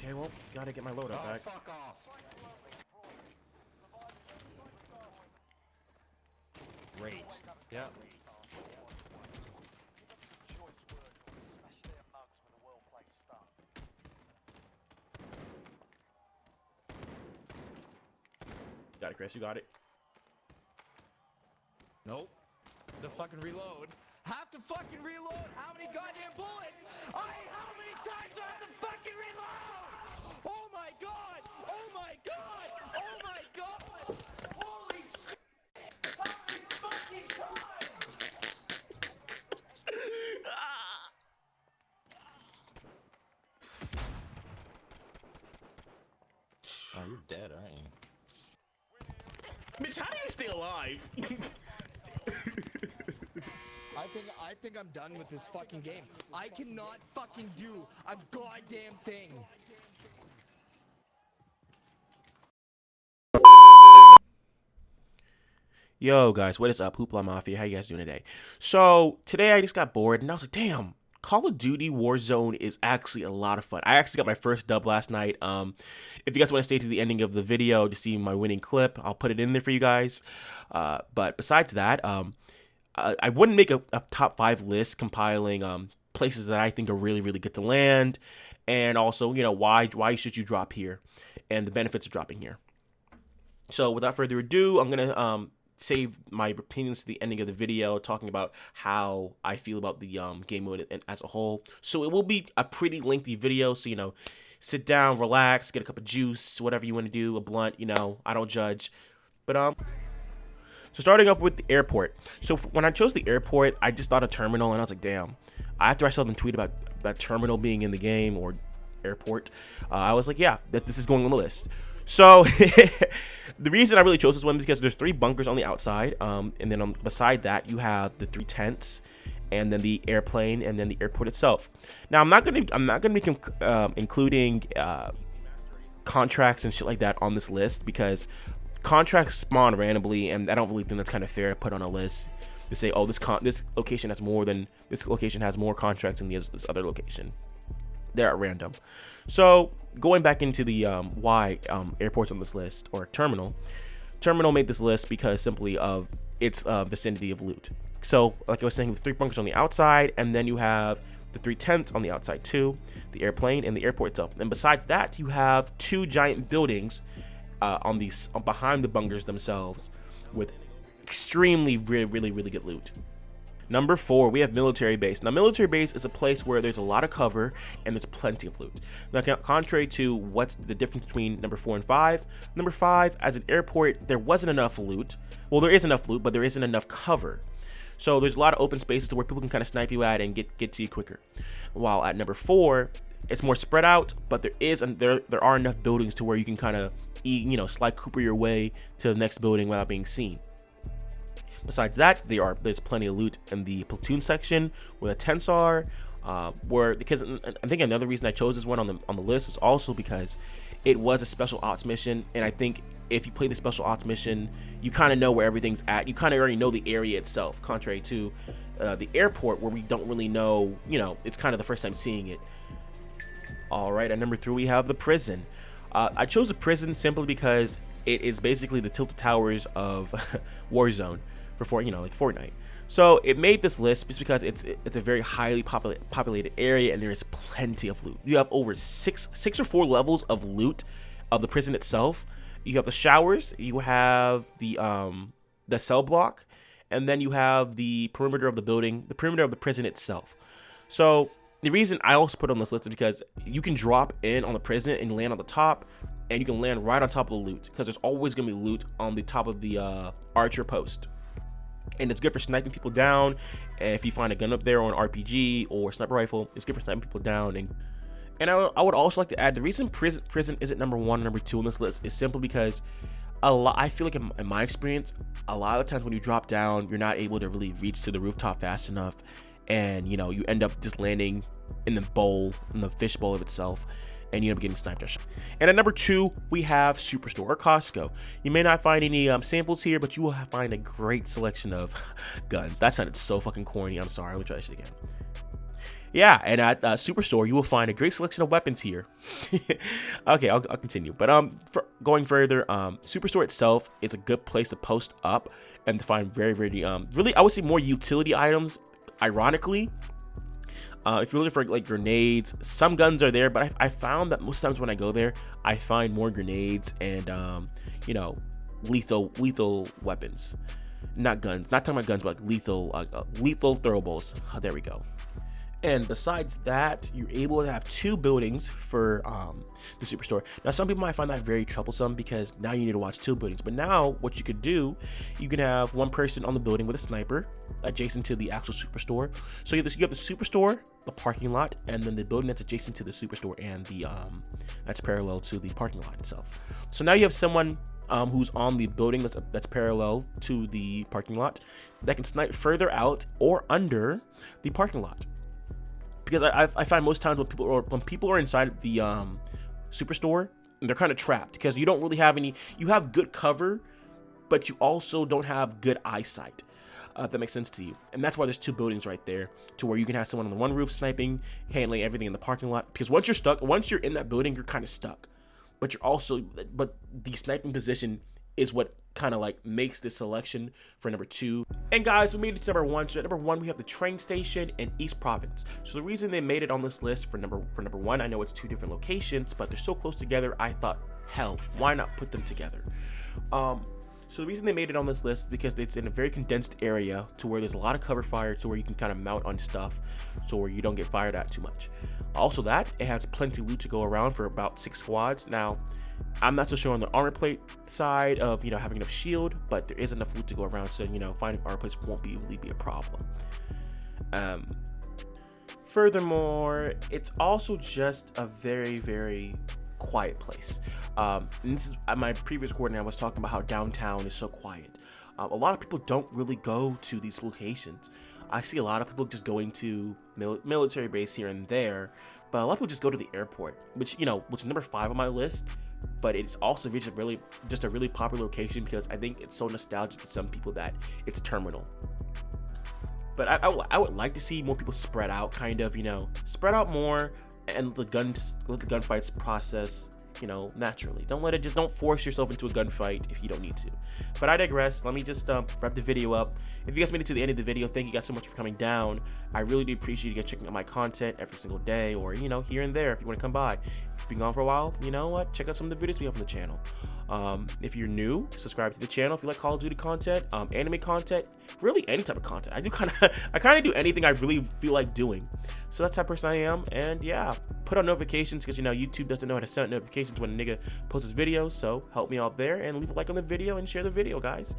Okay, well, gotta get my loadout back. Fuck off. Great. Yeah. Got it, Chris. You got it. Nope. The fucking reload. Have to fucking reload. How many goddamn bullets? How many times do I have to fucking reload? Oh my god! Oh my god! Oh my god! Holy shit! How many fucking times? Oh, you're dead, aren't you? Mitch, how do you stay alive? I think I'm done with this fucking game. I cannot fucking do a goddamn thing. Yo, guys, what is up? Hoopla Mafia, how you guys doing today? So, today I just got bored, and I was like, damn, Call of Duty Warzone is actually a lot of fun. I actually got my first dub last night. If you guys want to stay to the ending of the video to see my winning clip, I'll put it in there for you guys. But besides that, I wouldn't make a top 5 list compiling places that I think are really, really good to land, and also, you know, why should you drop here, and the benefits of dropping here. So without further ado, I'm gonna save my opinions to the ending of the video, talking about how I feel about the game mode as a whole. So it will be a pretty lengthy video, so, you know, sit down, relax, get a cup of juice, whatever you want to do, a blunt, you know, I don't judge. But so starting off with the airport. So when I chose the airport, I just thought of terminal, and I was like, damn. After I saw them tweet about that terminal being in the game, or airport, I was like, yeah, this is going on the list. So the reason I really chose this one is because there's 3 bunkers on the outside, and then beside that you have the 3 tents, and then the airplane, and then the airport itself. Now I'm not gonna be including contracts and shit like that on this list, because contracts spawn randomly, and I don't really think that's kind of fair to put on a list to say, oh, this location has more contracts than this other location. They're at random. So going back into the why airports on this list, or terminal made this list because simply of its vicinity of loot. So like I was saying, the 3 bunkers on the outside, and then you have the 3 tents on the outside too, the airplane and the airport itself. And besides that, you have 2 giant buildings behind the bunkers themselves, with extremely really good loot. Number 4, we have military base. Now, military base is a place where there's a lot of cover and there's plenty of loot. Now, contrary to what's the difference between number 4 and 5, number 5, as an airport, there wasn't enough loot. Well, there is enough loot, but there isn't enough cover. So there's a lot of open spaces to where people can kind of snipe you at and get to you quicker. While at number 4, it's more spread out, but there are enough buildings to where you can kind of, you know, slide Cooper your way to the next building without being seen. Besides that, there's plenty of loot in the platoon section where the tents are. Because I think another reason I chose this one on the list is also because it was a special ops mission, and I think if you play the special ops mission, you kind of know where everything's at. You kind of already know the area itself, contrary to the airport, where we don't really know. You know, it's kind of the first time seeing it. All right, at number 3, we have the prison. I chose the prison simply because it is basically the Tilted Towers of Warzone. For, you know, like Fortnite. So it made this list just because it's a very highly populated area, and there is plenty of loot. You have over six or 4 levels of loot of the prison itself. You have the showers, you have the cell block, and then you have the perimeter of the building, the perimeter of the prison itself. So the reason I also put on this list is because you can drop in on the prison and land on the top, and you can land right on top of the loot, because there's always gonna be loot on the top of the archer post. And it's good for sniping people down. And if you find a gun up there, or an RPG or sniper rifle, it's good for sniping people down. And I would also like to add, the reason prison isn't number 1 or number 2 on this list is simply because I feel like in my experience, a lot of the times when you drop down, you're not able to really reach to the rooftop fast enough, and you know, you end up just landing in the fish bowl of itself, and you end up getting sniped or shot. And at number 2, we have Superstore or Costco. You may not find any samples here, but you will find a great selection of guns. That sounded so fucking corny. I'm sorry. Let me try this shit again. Yeah, and at Superstore, you will find a great selection of weapons here. Okay, I'll continue. But going further, Superstore itself is a good place to post up and to find very, very, really, I would say more utility items. Ironically, if you're looking for like grenades, some guns are there, but I found that most times when I go there, I find more grenades and you know, lethal weapons. Not guns, not talking about guns, but like lethal throwables. Oh, there we go. And besides that, you're able to have 2 buildings for the Superstore. Now, some people might find that very troublesome because now you need to watch 2 buildings. But now, what you could do, you can have 1 person on the building with a sniper adjacent to the actual Superstore. So you have the Superstore, the parking lot, and then the building that's adjacent to the Superstore and the that's parallel to the parking lot itself. So now you have someone who's on the building that's parallel to the parking lot that can snipe further out or under the parking lot. Because I find most times when people are inside the Superstore, they're kind of trapped because you don't really have any. You have good cover, but you also don't have good eyesight. If that makes sense to you, and that's why there's 2 buildings right there to where you can have someone on the one roof sniping, handling everything in the parking lot. Because once you're in that building, you're kind of stuck. But the sniping position is what kind of like makes this selection for number 2. And guys, we made it to number 1. So at number 1, we have the train station in East Province. So the reason they made it on this list for number 1, I know it's 2 different locations, but they're so close together, I thought, hell, why not put them together? So the reason they made it on this list is because it's in a very condensed area to where there's a lot of cover fire, to where you can kind of mount on stuff, so where you don't get fired at too much. Also, that it has plenty of loot to go around for about 6 squads. Now, I'm not so sure on the armor plate side of having enough shield, but there is enough loot to go around, so finding armor plates won't really be a problem. Furthermore, it's also just a very, very quiet place. And this is at my previous coordinate. I was talking about how downtown is so quiet. A lot of people don't really go to these locations. I see a lot of people just going to military base here and there, but a lot of people just go to the airport, which is number 5 on my list. But it's also just a really popular location because I think it's so nostalgic to some people that it's terminal. But I would like to see more people spread out, spread out more, and let the gunfights process, naturally. Don't force yourself into a gunfight if you don't need to. But I digress. Let me just wrap the video up. If you guys made it to the end of the video, thank you guys so much for coming down. I really do appreciate you guys checking out my content every single day, or here and there if you want to come by. If you've been gone for a while, you know what? Check out some of the videos we have on the channel. If you're new, subscribe to the channel if you like Call of Duty content, anime content, really any type of content. I kind of do anything I really feel like doing. So that's the type of person I am, and yeah, put on notifications because YouTube doesn't know how to send notifications when a nigga posts his videos. So help me out there and leave a like on the video and share the video, guys.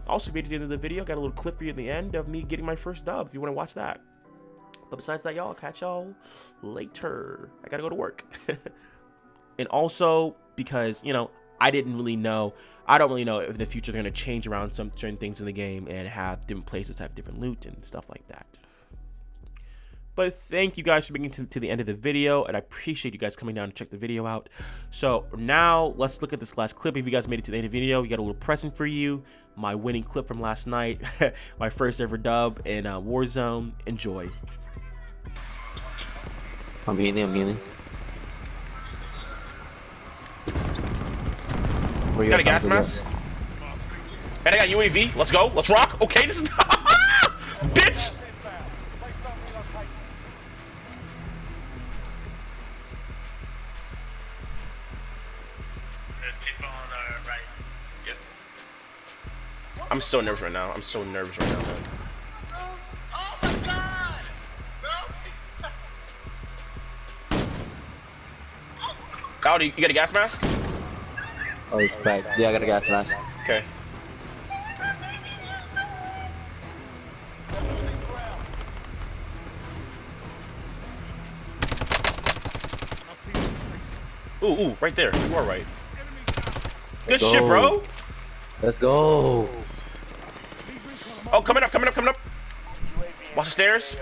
Also, at the end of the video, got a little clip for you at the end of me getting my first dub if you want to watch that. But besides that, y'all, catch y'all later. I gotta go to work. And also because I don't really know if in the future they're going to change around some certain things in the game and have different places to have different loot and stuff like that. But thank you guys for being to the end of the video, and I appreciate you guys coming down to check the video out. So now let's look at this last clip. If you guys made it to the end of the video, we got a little present for you. My winning clip from last night, my first ever dub in Warzone. Enjoy. I'm healing. Got a gas mask. And I got UAV. Let's go. Let's rock. Okay, this is bitch. I'm so nervous right now. Oh my god, bro. Cody, you got a gas mask? Oh, he's back. Yeah, I got a gas mask. Okay. Ooh, right there. You are right. Good shit, bro. Let's go. Oh, coming up. Watch the stairs.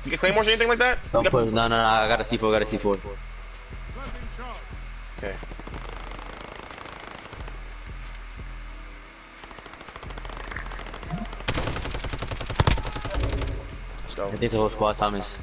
You get claymores or anything like that? No, I got a C4, Okay. I think it's a whole squad, Thomas.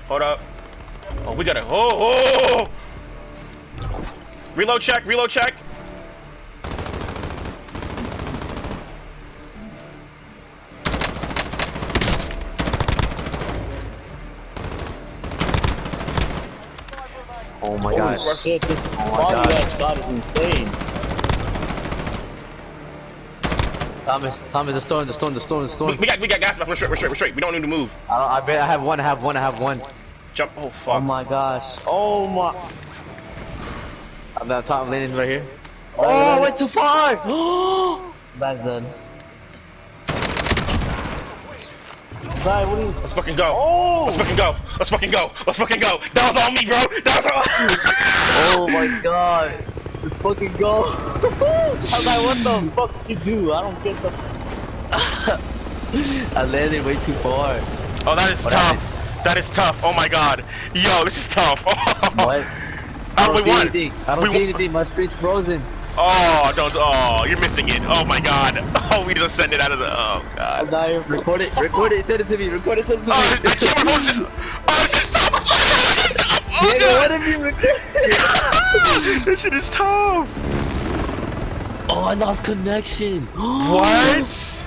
Hold up. Oh, we gotta. Oh. Reload check. Reload check. Oh my Holy gosh. shit, this my body God. that got is insane. Thomas, the storm. We got gas back. We're straight. We don't need to move. I bet I have one. Jump. Oh fuck. Oh my gosh. Oh my. I'm down top, landing right here. Oh, Oh, I went too far! That's dead. Die, what are you? Let's fucking go. Oh! Let's fucking go. Let's fucking go. Let's fucking go. That was on me, bro. That was on. Oh my god. Let's fucking go. I'm like, what the fuck did you do? I don't get the. I landed way too far. Oh, that is What tough. happened? That is tough. Oh my god. Yo, this is tough. What? Oh, we see won. anything. I don't We see won. anything. My screen's frozen. Oh, don't. Oh, you're missing it. Oh my god. Oh, we just sent it out of the. Oh I'll god. die. Record it, send it to me, send it to me. Oh, I can't remember. Oh, this is tough. Oh, this is tough. Oh, Diego, god. what have you recorded? This shit is tough. Oh, I lost connection. What?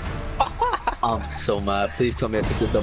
I'm so mad. Please tell me I took the